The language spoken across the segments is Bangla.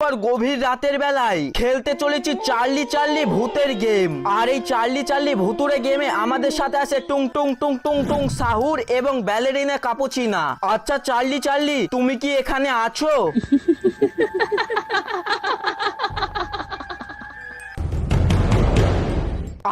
আর গভীর রাতের বেলায় খেলতে চলেছি চার্লি চার্লি ভূতের গেম। আর এই চার্লি চার্লি ভুতুরে গেমে আমাদের সাথে আছে টুং টুং টুং টুং টুং সাহুর এবং ব্যালেরিনা কাপুচিনা। আচ্ছা চার্লি চার্লি, তুমি কি এখানে আছো?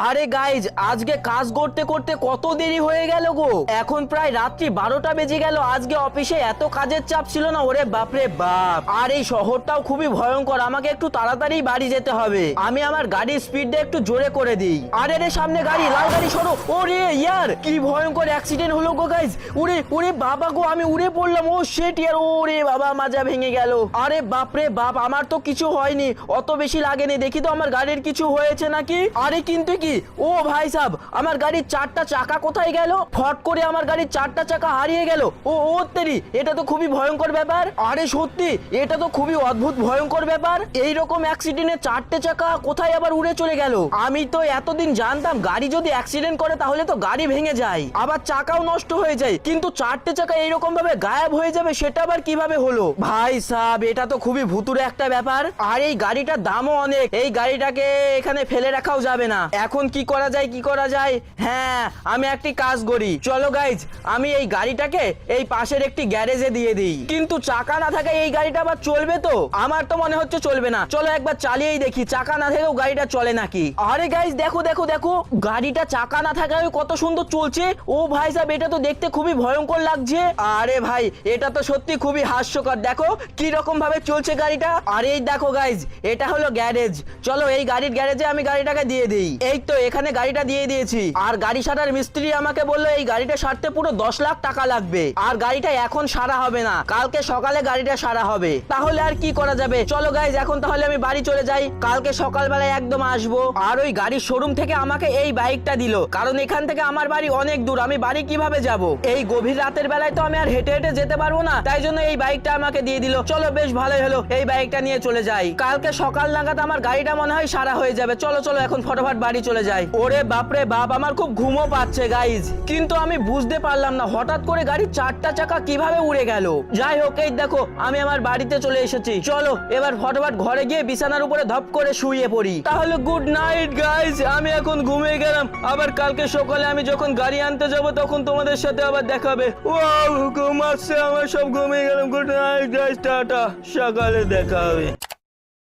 আরে গাইজ, আজকে কাজ করতে করতে কত দেরি হয়ে গেল গো। এখন প্রায় রাত্রি 12টা বেজে গেল। আজকে অফিসে এত কাজের চাপ ছিল না, ওরে বাপরে বাপ। আর এই শহরটাও খুবই ভয়ঙ্কর, আমাকে একটু তাড়াতাড়ি বাড়ি যেতে হবে। আমি আমার গাড়ির স্পিডটা একটু জোরে করে দিই। আরে রে সামনে গাড়ি, লাল গাড়ি সরো। ওরে ইয়ার, কি ভয়ঙ্কর অ্যাক্সিডেন্ট হলো গো গাইজ। ওরে ওরে বাবা গো, আমি উড়ে পড়লাম। ও শিট ইয়ার, ওরে বাবা মাজা ভেঙে গেল। আরে বাপরে বাপ, আমার তো কিছু হয়নি, অত বেশি লাগেনি। দেখি তো আমার গাড়ির কিছু হয়েছে নাকি। আরে কিন্তু কি, ও ভাই সাহেব, আমার গাড়ির 4টা চাকা কোথায় গেল? ফট করে আমার গাড়ির 4টা চাকা হারিয়ে গেল। ও ও তেরি, এটা তো খুবই ভয়ঙ্কর ব্যাপার। আরে সত্যি, এটা তো খুবই অদ্ভুত ভয়ঙ্কর ব্যাপার। এই রকম অ্যাক্সিডেন্টে 4টে চাকা কোথায় আবার উড়ে চলে গেল? আমি তো এতদিন জানতাম গাড়ি যদি অ্যাক্সিডেন্ট করে তাহলে তো গাড়ি ভেঙে যায়, আবার চাকাও নষ্ট হয়ে যায়, কিন্তু 4টে চাকা এইরকম ভাবে গায়েব হয়ে যাবে সেটা আবার কিভাবে হলো? ভাই সাহেব, এটা তো খুবই ভুতুরে একটা ব্যাপার। আর এই গাড়িটার দামও অনেক, এই গাড়িটাকে এখানে ফেলে রাখাও যাবে না। এখন কি করা যায়, কি করা যায়? হ্যাঁ, আমি একটি কাজ করি। চলো গাইজ, আমি এই গাড়িটাকে এই পাশের একটি গ্যারেজে দিয়ে দিই। কিন্তু চাকা না থাকায় এই গাড়িটা আবার চলবে তো? আমার তো মনে হচ্ছে চলবে না। চলো একবার চালিয়েই দেখি চাকা না থাকেও গাড়িটা চলে নাকি। আরে গাইজ দেখো দেখো দেখো, গাড়িটা চাকা না থাকায় কত সুন্দর চলছে। ও ভাই সাহেব, এটা তো দেখতে খুবই ভয়ঙ্কর লাগছে। আরে ভাই, এটা তো সত্যি খুবই হাস্যকর। দেখো কি রকম ভাবে চলছে গাড়িটা। আর এই দেখো গাইজ, এটা হলো গ্যারেজ। চলো এই গাড়ির গ্যারেজে আমি গাড়িটাকে দিয়ে দিই। এই তো এখানে গাড়িটা দিয়ে দিয়েছি। আর গাড়ি সারার মিস্ত্রি আমাকে বললো এই গাড়িটা সারতে পুরো 10 লাখ টাকা লাগবে। আর গাড়িটা এখন সারা হবে না, কালকে সকালে গাড়িটা সারা হবে। তাহলে আর কি করা যাবে, চলো গাইজ এখন তাহলে আমি বাড়ি চলে যাই, কালকে সকালবেলায় একদম আসবো। আর ওই গাড়ির শোরুম থেকে আমাকে এই বাইকটা দিল, কারণ এখান থেকে আমার বাড়ি অনেক দূর, আমি বাড়ি কিভাবে যাব? এই গভীর রাতের বেলায় তো আমি আর হেঁটে হেঁটে যেতে পারবো না, তাই জন্য এই বাইকটা আমাকে দিয়ে দিল। চলো বেশ ভালোই হলো, এই বাইকটা নিয়ে চলে যাই। কালকে সকাল নাগাদ আমার গাড়িটা মনে হয় সারা হয়ে যাবে। চলো চলো এখন ফটাফট বাড়ি চলে যাই। ওরে বাপরে বাপ, আমার খুব ঘুমও পাচ্ছে গাইজ, কিন্তু আমি বুঝতে পারলাম না হঠাৎ করে গাড়ির 4টা চাকা কিভাবে উড়ে গেল। যাই হোক, এই দেখো আমি আমার বাড়িতে চলে এসেছি। চলো এবার ফটাফট ঘরে গিয়ে বিছানার উপরে ধপ করে শুয়ে পড়ি। তাহলে গুড নাইট গাইজ, আমি এখন ঘুমিয়ে গেলাম। আবার কালকে সকালে আমি যখন গাড়ি আনতে যাব তখন তোমাদের সাথে আবার দেখাবে। ওয়াও, ঘুম আসছে আমার, সব ঘুমিয়ে গেলাম। গুড নাইট গাইজ, টাটা, সকালে দেখা হবে।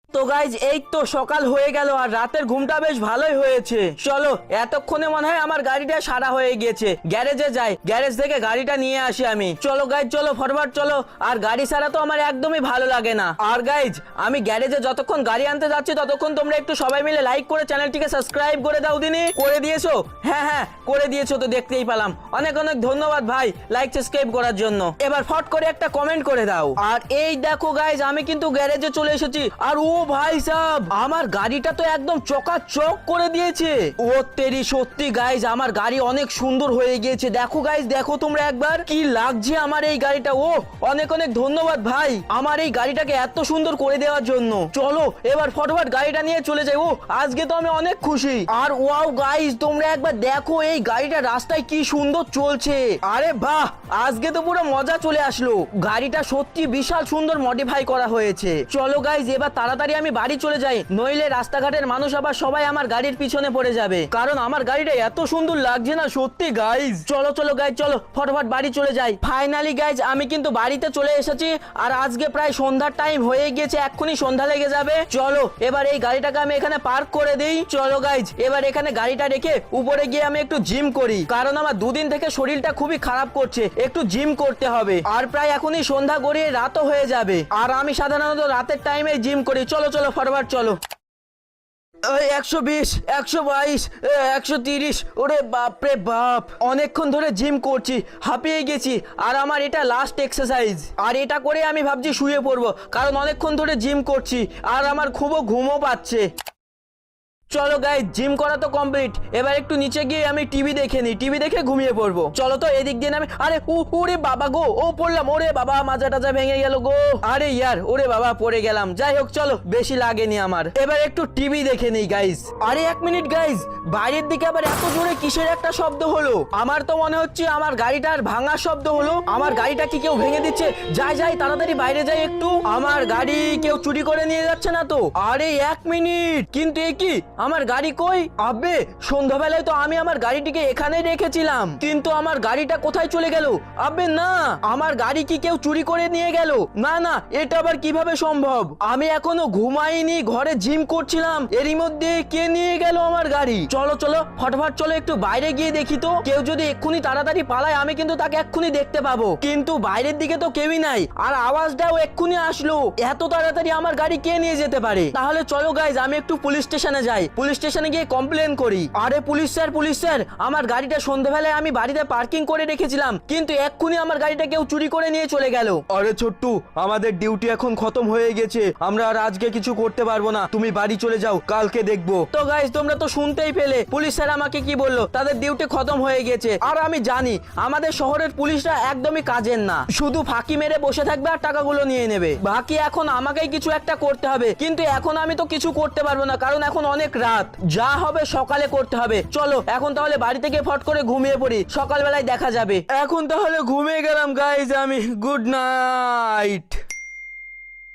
তো গাইজ, এই তো সকাল হয়ে গেল আর রাতের ঘুমটা বেশ ভালোই হয়েছে। চলো এতক্ষণে মনে হয় আমার গাড়িটা সারা হয়ে গেছে। গ্যারেজে যাই, গ্যারেজ থেকে গাড়িটা নিয়ে আসি আমি। চলো গাইজ, চলো ফরওয়ার্ড চলো। আর গাড়ি সারা তো আমার একদমই ভালো লাগে না। আর গাইজ, আমি গ্যারেজে যতক্ষণ গাড়ি আনতে যাচ্ছি ততক্ষণ তোমরা একটু সবাই মিলে লাইক করে চ্যানেলটিকে সাবস্ক্রাইব করে দাও দিনি। করে দিয়েছো? হ্যাঁ হ্যাঁ করে দিয়েছো, তো দেখতেই পেলাম। অনেক অনেক ধন্যবাদ ভাই লাইক সাবস্ক্রাইব করার জন্য। এবার ফট করে একটা কমেন্ট করে দাও। আর এই দেখো গাইজ, আমি কিন্তু গ্যারেজে চলে এসেছি। আর ও ভাই সাহেব, আমার গাড়িটা তো একদম চকাচক করে দিয়েছে। ও তেরি, সত্যি গাইজ আমার গাড়ি অনেক সুন্দর হয়ে গিয়েছে। দেখো গাইজ, দেখো তোমরা একবার, কি লাগছে আমার এই গাড়িটা। ও অনেক অনেক ধন্যবাদ ভাই আমার এই গাড়িটাকে এত সুন্দর করে দেওয়ার জন্য। চলো এবার ফটাফট গাড়িটা নিয়ে চলে যাই। ও আজকে তো আমি অনেক খুশি। আর ওয়াও গাইজ, তোমরা একবার দেখো এই গাড়িটা রাস্তায় কি সুন্দর চলছে। আরে বাহ, আজকে তো পুরো মজা চলে আসলো। গাড়িটা সত্যি বিশাল সুন্দর মডিফাই করা হয়েছে। চলো গাইজ এবার তাড়াতাড়ি আমি বাড়ি চলে যাই, নইলে রাস্তাঘাটের মানুষ আবার সবাই আমার গাড়ির পিছনে পড়ে যাবে, কারণ আমার গাড়িটা এত সুন্দর লাগছে না সত্যি গাইজ। চলো চলো গাইজ, চলো ফটাফট বাড়ি চলে যাই। ফাইনালি গাইজ আমি কিন্তু বাড়িতে চলে এসেছি। আর আজকে প্রায় সন্ধ্যার টাইম হয়ে গিয়েছে, এক্ষুনি সন্ধ্যা লেগে যাবে। চলো এবার এই গাড়িটাকে আমি এখানে পার্ক করে দিই। চলো গাইজ এবার এখানে গাড়িটা রেখে উপরে গিয়ে আমি একটু জিম করি, কারণ আমার দুদিন থেকে শরীরটা খুবই খারাপ করছে, একটু জিম করতে হবে। আর প্রায় এখনই সন্ধ্যা গড়িয়ে রাতও হয়ে যাবে, আর আমি সাধারণত রাতের টাইমে জিম করি। চলো চলো ফরওয়ার্ড চলো। 120, 122, 130, ওরে বাপরে বাপ, অনেকক্ষণ ধরে জিম করছি, হাঁপিয়ে গেছি। আর আমার এটা লাস্ট এক্সারসাইজ, আর এটা করে আমি ভাবছি শুয়ে পড়বো, কারণ অনেকক্ষণ ধরে জিম করছি আর আমার খুব ঘুমও পাচ্ছে। চলো গাইস, জিম করা তো কমপ্লিট। এবার একটু নিচে গিয়ে আমি টিভি দেখে নিই, টিভি দেখে ঘুমিয়ে পড়বো। চলো তো এদিক দিয়ে নামে। আরে ওরে বাবা গো, ও পড়লাম, ওরে বাবা মাজা টাজা ভেঙে গেল গো। আরে ইয়ার, ওরে বাবা পড়ে গেলাম। যাই হোক চলো, বেশি লাগেনি আমার। এবার একটু টিভি দেখে নিই গাইস। আরে এক মিনিট গাইস, বাইরের দিকে আবার এত জোরে কিসের একটা শব্দ হলো? আমার তো মনে হচ্ছে আমার গাড়িটার ভাঙার শব্দ হলো। আমার গাড়িটা কি কেউ ভেঙে দিচ্ছে? যাই যাই তাড়াতাড়ি বাইরে যাই একটু। আমার গাড়ি কেউ চুরি করে নিয়ে যাচ্ছে না তো? আরে এক মিনিট, কিন্তু এ কি, আমার গাড়ি কই? আবে সন্ধ্যাবেলায় তো আমি আমার গাড়িটিকে এখানেই রেখেছিলাম, কিন্তু আমার গাড়িটা কোথায় চলে গেল? আবে না, আমার গাড়ি কি কেউ চুরি করে নিয়ে গেল? না না, এটা আবার কিভাবে সম্ভব? আমি এখনো ঘুমাইনি, ঘরে জিম করছিলাম, এরই মধ্যে কে নিয়ে গেল আমার গাড়ি? চলো চলো ফটাফট চলো একটু বাইরে গিয়ে দেখি তো। কেউ যদি এক্ষুনি তাড়াতাড়ি পালায় আমি কিন্তু তাকে এক্ষুনি দেখতে পাবো, কিন্তু বাইরের দিকে তো কেউই নাই, আর আওয়াজটাও এক্ষুনি আসলো। এত তাড়াতাড়ি আমার গাড়ি কে নিয়ে যেতে পারে? তাহলে চলো গাইজ, আমি একটু পুলিশ স্টেশনে যাই, পুলিশ স্টেশনে গিয়ে কমপ্লেন করি। আরে পুলিশ স্যার, আমার গাড়িটা সন্ধ্যাবেলায় আমি বাড়িতে পার্কিং করে রেখেছিলাম, কিন্তু এক্ষুনি আমার গাড়িটা কেউ চুরি করে নিয়ে চলে গেল। আরে ছোট্টু, আমাদের ডিউটি এখন খতম হয়ে গেছে, আমরা আর আজকে কিছু করতে পারবো না, তুমি বাড়ি চলে যাও, কালকে দেখবো। তো গাইজ তোমরা তো শুনতেই পেলে, পুলিশ স্যার আমাকে কি বললো, তাদের ডিউটি খতম হয়ে গেছে। আর আমি জানি আমাদের শহরের পুলিশরা একদমই কাজের না, শুধু ফাঁকি মেরে বসে থাকবে আর টাকাগুলো নিয়ে নেবে। বাকি এখন আমাকেই কিছু একটা করতে হবে, কিন্তু এখন আমি তো কিছু করতে পারবো না, কারণ এখন অনেক রাত, যা হবে সকালে করতে হবে। চলো এখন তাহলে বাড়ি থেকে ফট করে ঘুমিয়ে পড়ি, সকালবেলায় দেখা যাবে। এখন তাহলে ঘুমিয়ে গেলাম গাইজ আমি, গুড নাইট।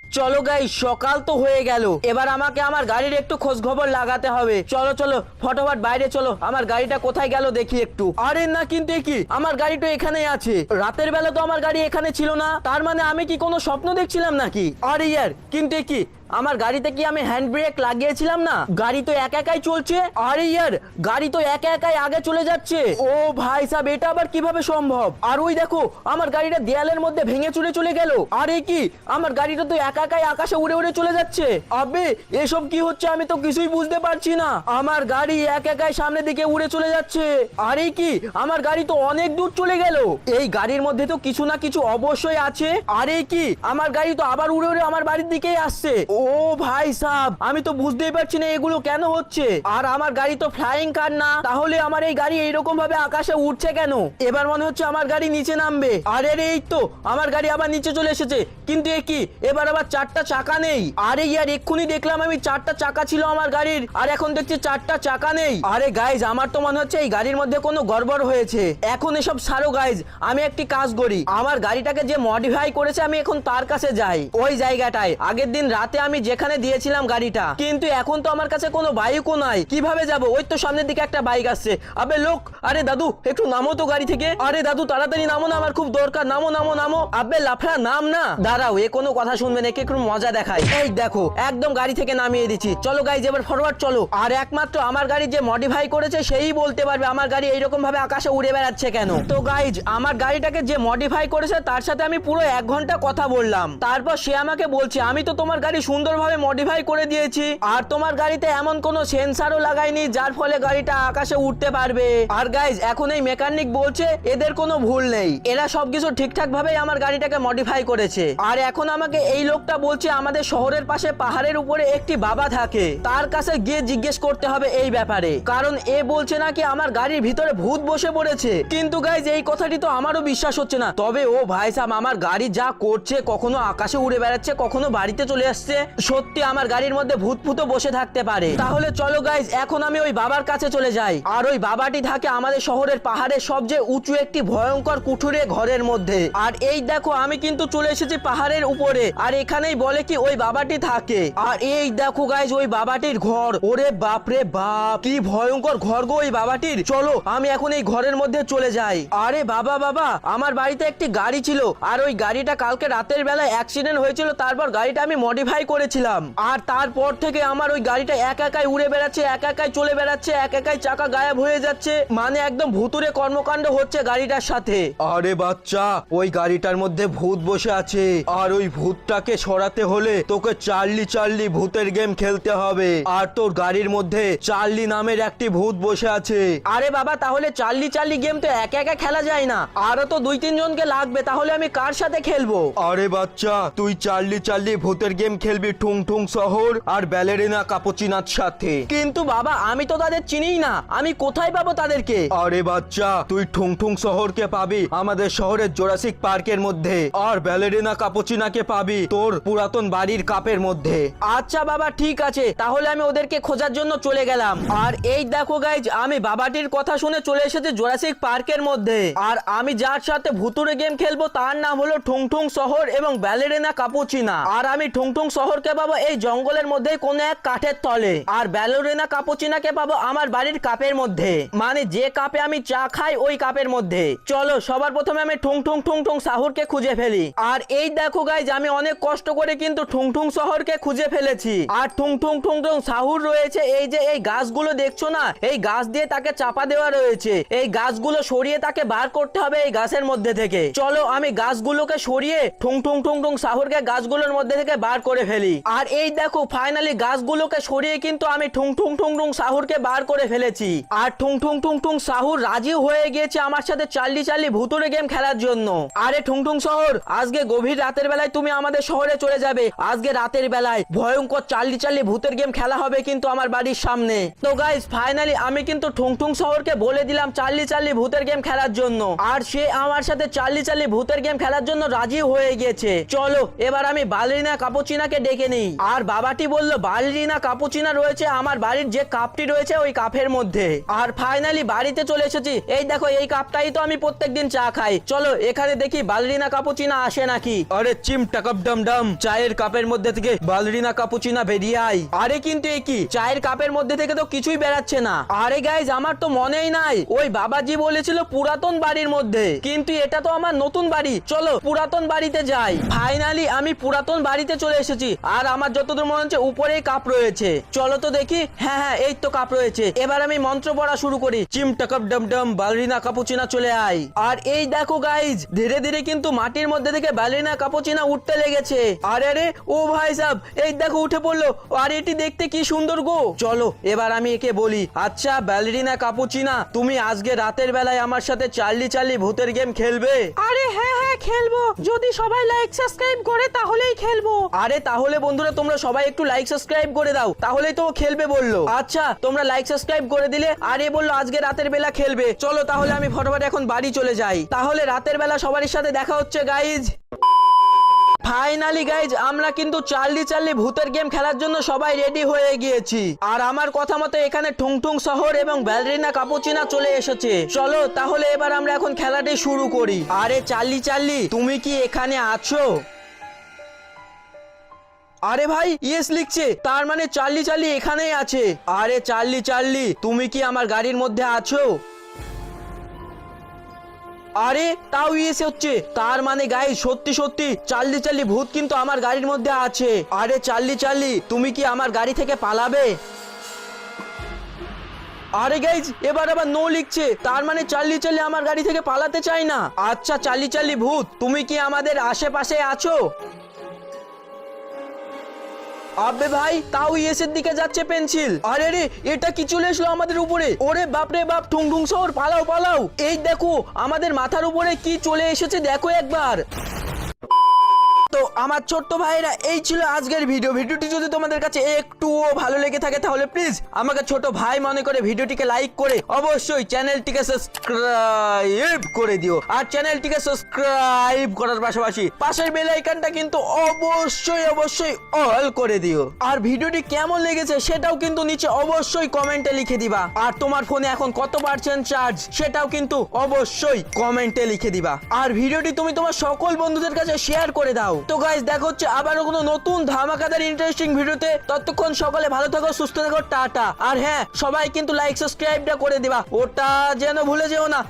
চলো গাইস, সকাল তো হয়ে গেল, এবার আমাকে আমার গাড়ির একটু খোঁজ খবর লাগাতে হবে। চলো চলো ফটাফট বাইরে চলো, আমার গাড়িটা কোথায় গেল দেখি একটু। আরে না, কিন্তু কি, আমার গাড়ি তো এখানেই আছে। রাতের বেলা তো আমার গাড়ি এখানে ছিল না, তার মানে আমি কি কোনো স্বপ্ন দেখছিলাম নাকি? আরে ইয়ার, কিন্তু কি, আমার গাড়িতে কি আমি হ্যান্ড ব্রেক লাগিয়েছিলাম না? গাড়ি তো একা একাই চলছে। আরে ইয়ার, গাড়ি তো একা একাই আগে চলে যাচ্ছে। ও ভাই সাহেব, এটা আবার কিভাবে সম্ভব? আর ওই দেখো, আমার গাড়িটা দেয়ালের মধ্যে ভেঙে চুরে চলে গেল। আরে কি, আমার গাড়িটা তো একা একাই আকাশে উড়ে উড়ে চলে যাচ্ছে। আবে এসব কি হচ্ছে, আমি তো কিছুই বুঝতে পারছি না। আমার গাড়ি একা একাই সামনের দিকে উড়ে চলে যাচ্ছে। আরে কি, আমার গাড়ি তো অনেক দূর চলে গেল। এই গাড়ির মধ্যে তো কিছু না কিছু অবশ্যই আছে। আরে কি, আমার গাড়ি তো আবার উড়ে উড়ে আমার বাড়ির দিকেই আসছে। ও ভাই সাহেব, আমি তো বুঝতেই পারছি না এগুলো কেন হচ্ছে। আর আমার গাড়ি তো ফ্লাইং কার না, তাহলে আমার এই গাড়ি এইরকম ভাবে আকাশে উঠছে কেন? এবার মনে হচ্ছে আমার গাড়ি নিচে নামবে। আরে রে, এই তো আমার গাড়ি আবার নিচে চলে এসেছে, কিন্তু এ কি, এবার আবার চারটা চাকা নেই। আরে ইয়ার, এক্ষুনি দেখলাম আমি চারটা চাকা ছিল আমার গাড়ির, আর এখন দেখছি চারটা চাকা নেই। আরে গাইজ, আমার তো মনে হচ্ছে এই গাড়ির মধ্যে কোনো গড়বড় হয়েছে। এখন এসব ছাড়ো গাইজ, আমি একটি কাজ করি, আমার গাড়িটাকে যে মডিফাই করেছে আমি এখন তার কাছে যাই, ওই জায়গাটায়। আগের দিন রাতে আমি যেখানে দিয়েছিলাম গাড়িটা, কিন্তু এখন তো আমার কাছে কোনো বাইকও নাই, কিভাবে যাব? ওই তো সামনের দিকে একটা বাইক আসছে। আবে লোক, আরে দাদু একটু নামো তো গাড়ি থেকে। আরে দাদু তাড়াতাড়ি নামো না, আমার খুব দরকার, নামো নামো নামো। আবে লাফড়া নাম না। দাঁড়াও, এ কোনো কথা শুনবে না, একটু মজা দেখাই। এই দেখো, একদম গাড়ি থেকে নামিয়ে দিচ্ছি। চলো গাইজ, এবার ফরওয়ার্ড চলো। আর একমাত্র আমার গাড়ি যে মডিফাই করেছে সেই বলতে পারবে আমার গাড়ি এইরকম ভাবে আকাশে উড়ে বেড়াচ্ছে কেন। তো গাইজ, আমার গাড়িটাকে যে মডিফাই করেছে তার সাথে আমি পুরো 1 ঘন্টা কথা বললাম, তারপর সে আমাকে বলছে আমি তো তোমার গাড়ি সুন্দরভাবে মডিফাই করে দিয়েছি, আর তোমার গাড়িতে এমন কোনো সেন্সারও লাগাইনি যার ফলে গাড়িটা আকাশে উঠতে পারবে। আর গাইজ, এখন এই মেকানিক বলছে এদের কোনো ভুল নেই, এরা সবকিছু ঠিকঠাক ভাবেই আমার গাড়িটাকে মডিফাই করেছে। আর এখন আমাকে এই লোকটা বলছে আমাদের শহরের পাশে পাহাড়ের উপরে একটি বাবা থাকে, তার কাছে গিয়ে জিজ্ঞেস করতে হবে এই ব্যাপারে, কারণ এ বলছে নাকি আমার গাড়ির ভিতরে ভূত বসে পড়েছে। কিন্তু গাইজ, এই কথাটি তো আমারও বিশ্বাস হচ্ছে না। তবে ও ভাই সাহেব, আমার গাড়ি যা করছে, কখনো আকাশে উড়ে বেড়াচ্ছে, কখনো বাড়িতে চলে আসছে, সত্যি আমার গাড়ির মধ্যে ভূত ফুতো বসে থাকতে পারে। তাহলে চলো গাইজ, এখন আমি ওই বাবার কাছে চলে যাই। আর ওই বাবাটি থাকে আমাদের শহরের পাহাড়ের সবচেয়ে উঁচু একটি ভয়ঙ্কর কুঠুরে ঘরের মধ্যে। আর এই দেখো, আমি কিন্তু চলে এসেছি পাহাড়ের উপরে, আর এখানেই বলে কি ওই বাবাটি থাকে। আর এই দেখো গাইজ, ওই বাবাটির ঘর, ওরে বাপরে বাপ, কি ভয়ঙ্কর ঘর গো ওই বাবাটির। চলো আমি এখন এই ঘরের মধ্যে চলে যাই। আরে বাবা বাবা, আমার বাড়িতে একটি গাড়ি ছিল, আর ওই গাড়িটা কালকে রাতের বেলায় অ্যাক্সিডেন্ট হয়েছিল, তারপর গাড়িটা আমি মডিফাই করেছিলাম, আর তারপর থেকে আমার ওই গাড়িটা একা একাই উড়ে বেড়াচ্ছে, একা একাই চলে বেড়াচ্ছে, একা একাই চাকা গায়েব হয়ে যাচ্ছে, মানে একদম ভুতুরে কর্মকাণ্ড হচ্ছে গাড়িটার সাথে। আরে বাচ্চা, ওই গাড়িটার মধ্যে ভূত বসে আছে, আর ওই ভূতটাকে সরাতে হলে তোকে চার্লি চার্লি ভূতের গেম খেলতে হবে, আর তোর গাড়ির মধ্যে চার্লি নামের একটি ভূত বসে আছে। আরে বাবা, তাহলে চার্লি চার্লি গেম তো একা একা খেলা যায় না, আরো তো 2-3 জনকে লাগবে, তাহলে আমি কার সাথে খেলবো? আরে বাচ্চা, তুই চার্লি চার্লি ভূতের গেম খেলবি খেলবি ঠুং ঠুং শহর আর ব্যালেরিনা কাপুচিনার সাথে। কিন্তু বাবা আমি তো তাদের চিনিই না, আমি কোথায় পাবো তাদেরকে? আরে বাচ্চা, তুই ঠুং ঠুং শহরকে পাবি আমাদের শহরের জোরাসিক পার্কের মধ্যে, আর ব্যালেরিনা কাপুচিনাকে পাবি তোর পুরাতন বাড়ির কাপের মধ্যে। আচ্ছা বাবা ঠিক আছে, তাহলে আমি ওদেরকে খোঁজার জন্য চলে গেলাম। আর এই দেখো গাইজ, আমি বাবাটির কথা শুনে চলে এসেছি জোরাসিক পার্কের মধ্যে। আর আমি যার সাথে ভুতুরে গেম খেলবো তার নাম হলো ঠুং ঠুং শহর এবং ব্যালেরিনা কাপুচিনা। আর আমি ঠুং ঠুং শহরকে পাবো এই জঙ্গলের মধ্যে কোনো এক কাঠের তলে, আর ব্যালেরিনা কাপুচিনাকে পাবো আমার বাড়ির কাপের মধ্যে, মানে যে কাপে আমি চা খাই ওই কাপের মধ্যে। চলো সবার প্রথমে আমি ঠুং ঠুং ঠুং ঠুং শহরকে খুঁজে ফেলি। আর এই দেখো গাইজ, আমি অনেক কষ্ট করে কিন্তু ঠুং ঠুং শহরকে খুঁজে ফেলেছি। আর ঠুং ঠুং ঠুং ঠুং শহর রয়েছে এই যে এই গাছগুলো দেখছো না, এই গাছ দিয়ে তাকে চাপা দেওয়া রয়েছে। এই গাছগুলো সরিয়ে তাকে বার করতে হবে এই গাছের মধ্যে থেকে। চলো আমি গাছগুলোকে সরিয়ে ঠুং ঠুং ঠুং ঠুং শহরকে গাছগুলোর মধ্যে থেকে বার করে ফেলি। আর এই দেখো ফাইনালি গাছগুলোকে সরিয়ে কিন্তু আমি ঠুং ঠুং ঠুং ঠুং শহরকে বার করে ফেলেছি। আর ঠুং ঠুং ঠুং ঠুং শহর রাজি হয়ে গিয়েছে আমার সাথে চার্লি চার্লি ভুতুরে গেম খেলার জন্য। আরে ঠুং ঠুং শহর, আজকে গভীর রাতের বেলায় তুমি আমাদের শহরে চলে যাবে। আজকে রাতের বেলায় ভয়ঙ্কর চার্লি চার্লি ভূতের গেম খেলা হবে কিন্তু আমার বাড়ির সামনে। তো গাইস ফাইনালি আমি কিন্তু ঠুং ঠুং শহরকে বলে দিলাম চার্লি চার্লি ভূতের গেম খেলার জন্য, আর সে আমার সাথে চার্লি চার্লি ভূতের গেম খেলার জন্য রাজি হয়ে গিয়েছে। চলো এবার আমি ব্যালেরিনা কাপুচিনাকে ডেকে নিই। আর বাবাটি বলল ব্যালেরিনা কাপুচিনা রয়েছে আমার বাড়ির যে কাপটি রয়েছে ওই কাপের মধ্যে। আর ফাইনালি বাড়িতে চলে এসেছি। এই দেখো এই কাপটাই তো আমি প্রত্যেকদিন চা খাই। চলো এখানে দেখি ব্যালেরিনা কাপুচিনা আসে নাকি। আরে চিম টাকাপ ডাম ডাম, চায়ের কাপের মধ্যে থেকে ব্যালেরিনা কাপুচিনা বেরিয়ে আয়। আরে কিন্তু এ কি, চায়ের কাপের মধ্যে থেকে তো কিছুই বেরাচ্ছে না। আরে গাইজ আমার তো মনেই নাই, ওই বাবাজি বলেছিল পুরাতন বাড়ির মধ্যে, কিন্তু এটা তো আমার নতুন বাড়ি। চলো পুরাতন বাড়িতে যাই। ফাইনালি আমি পুরাতন বাড়িতে চলে এসেছি। আর আমার যতদূর মনে হচ্ছে উপরেই কাপ রয়েছে। চলো তো দেখি। হ্যাঁ হ্যাঁ এই তো কাপ রয়েছে। এবার আমি মন্ত্র পড়া শুরু করি। চিম টাকাপ ডাম ডাম, ব্যালেরিনা কাপুচিনা চলে আয়। আর এই দেখো গাইজ, ধীরে ধীরে কিন্তু মাটির মধ্যে থেকে ব্যালেরিনা কাপুচিনা উঠতে লেগেছে। আরে আরে ও ভাই সাহেব, এই দেখো উঠে পড়লো। আর এটি দেখতে কি সুন্দর গো। চলো এবার আমি একে বলি, আচ্ছা ব্যালেরিনা কাপুচিনা, তুমি আজকে রাতের বেলায় আমার সাথে চার্লি চার্লি ভূতের গেম খেলবে? আরে হ্যাঁ হ্যাঁ খেলবো, যদি সবাই লাইক সাবস্ক্রাইব করে তাহলেই খেলবো। আরে তাহলে বন্ধুরা তোমরা সবাই একটু লাইক সাবস্ক্রাইব করে দাও, তাহলেই তো ও খেলবে বললো। আচ্ছা তোমরা লাইক সাবস্ক্রাইব করে দিলে, আর এ বললো আজকে রাতের বেলা খেলবে। চলো তাহলে আমি ফটাফট এখন বাড়ি চলে যাই। তাহলে রাতের বেলা সবার সাথে দেখা হচ্ছে গাইজ। ফাইনালি গাইজ আমরা কিন্তু চার্লি চার্লি ভূতের গেম খেলার জন্য সবাই রেডি হয়ে গিয়েছি। আর আমার কথা মতো এখানে ঠুং ঠুং শহর এবং ব্যালেরিনা কাপুচিনা চলে এসেছে। চলো তাহলে এবার আমরা এখন খেলাটি শুরু করি। আরে চার্লি চার্লি, তুমি কি এখানে আছো? আরে ভাই ইয়েস লিখছে, তার মানে চার্লি চার্লি এখানেই আছে। আরে চার্লি চার্লি, তুমি কি আমার গাড়ির মধ্যে আছো? আরে তাও ইয়েস হচ্ছে, তার মানে গাইস সত্যি সত্যি চার্লি চার্লি ভূত কিন্তু আমার গাড়ির মধ্যে আছে। আরে চার্লি চার্লি, তুমি কি আমার গাড়ি থেকে পালাবে? আরে গাইজ এবার আবার নো লিখছে, তার মানে চার্লি চার্লি আমার গাড়ি থেকে পালাতে চায় না। আচ্ছা চার্লি চার্লি ভূত, তুমি কি আমাদের আশেপাশে আছো? আবে ভাই তাও ইয়েসের দিকে যাচ্ছে পেন্সিল। আরে রে এটা কি চলে এসলো আমাদের উপরে। ওরে বাপ রে বাপ, ঠুং ঠুং শহর পালাও পালাও। এই দেখো আমাদের মাথার উপরে কি চলে এসেছে, দেখো একবার। তো আমার ছোট্ট ভাইরা এই ছিল আজকের ভিডিওটি যদি তোমাদের কাছে একটুও ভালো লেগে থাকে তাহলে প্লিজ আমাকে ছোট ভাই মনে করে ভিডিওটিকে লাইক করে অবশ্যই চ্যানেলটিকে সাবস্ক্রাইব করে দিও। আর চ্যানেলটিকে সাবস্ক্রাইব করার পাশাপাশি পাশের বেল আইকনটা কিন্তু অবশ্যই অবশ্যই অল করে দিও। আর ভিডিওটি কেমন লেগেছে সেটাও কিন্তু নিচে অবশ্যই কমেন্টে লিখে দিবা। আর তোমার ফোনে এখন কত পার্সেন্ট চার্জ সেটাও কিন্তু অবশ্যই কমেন্টে লিখে দিবা। আর ভিডিওটি তুমি তোমার সকল বন্ধুদের কাছে শেয়ার করে দাও। তো গাইস দেখা হচ্ছে আবারও কোনো নতুন ধামাকাদার ইন্টারেস্টিং ভিডিওতে। ততক্ষণ সকলে ভালো থাকো, সুস্থ থাকো, টাটা। আর হ্যাঁ সবাই কিন্তু লাইক সাবস্ক্রাইবটা করে দিবা, ওটা যেন ভুলে যেও না।